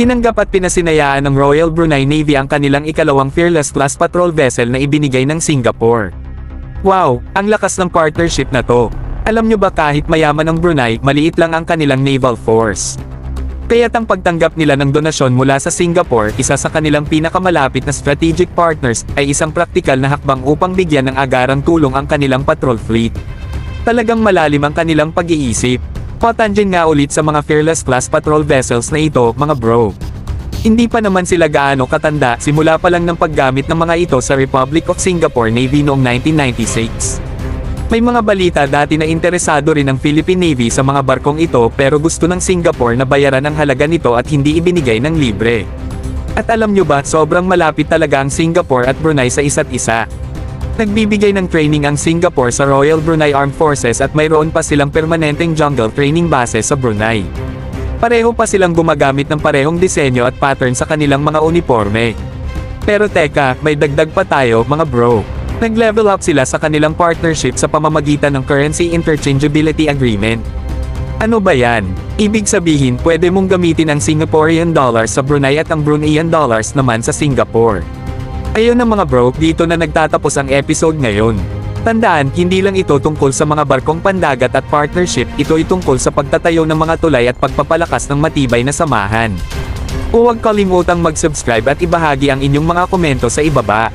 Tinanggap at pinasinayaan ng Royal Brunei Navy ang kanilang ikalawang Fearless Class patrol vessel na ibinigay ng Singapore. Wow, ang lakas ng partnership na to. Alam nyo ba kahit mayaman ang Brunei, maliit lang ang kanilang naval force. Kaya't ang pagtanggap nila ng donasyon mula sa Singapore, isa sa kanilang pinakamalapit na strategic partners, ay isang praktikal na hakbang upang bigyan ng agarang tulong ang kanilang patrol fleet. Talagang malalim ang kanilang pag-iisip. Patangin nga ulit sa mga Fearless Class patrol vessels na ito, mga bro. Hindi pa naman sila gaano katanda, simula pa lang ng paggamit ng mga ito sa Republic of Singapore Navy noong 1996. May mga balita dati na interesado rin ang Philippine Navy sa mga barkong ito pero gusto ng Singapore na bayaran ang halaga nito at hindi ibinigay ng libre. At alam nyo ba, sobrang malapit talaga ang Singapore at Brunei sa isa't isa. Nagbibigay ng training ang Singapore sa Royal Brunei Armed Forces at mayroon pa silang permanenteng jungle training base sa Brunei. Pareho pa silang gumagamit ng parehong disenyo at pattern sa kanilang mga uniforme. Pero teka, may dagdag pa tayo, mga bro. Nag-level up sila sa kanilang partnership sa pamamagitan ng Currency Interchangeability Agreement. Ano ba yan? Ibig sabihin pwede mong gamitin ang Singaporean dollars sa Brunei at ang Bruneian dollars naman sa Singapore. Ayun na mga bro, dito na nagtatapos ang episode ngayon. Tandaan, hindi lang ito tungkol sa mga barkong pandagat at partnership, ito ay tungkol sa pagtatayo ng mga tulay at pagpapalakas ng matibay na samahan. Huwag kalimutang mag-subscribe at ibahagi ang inyong mga komento sa ibaba.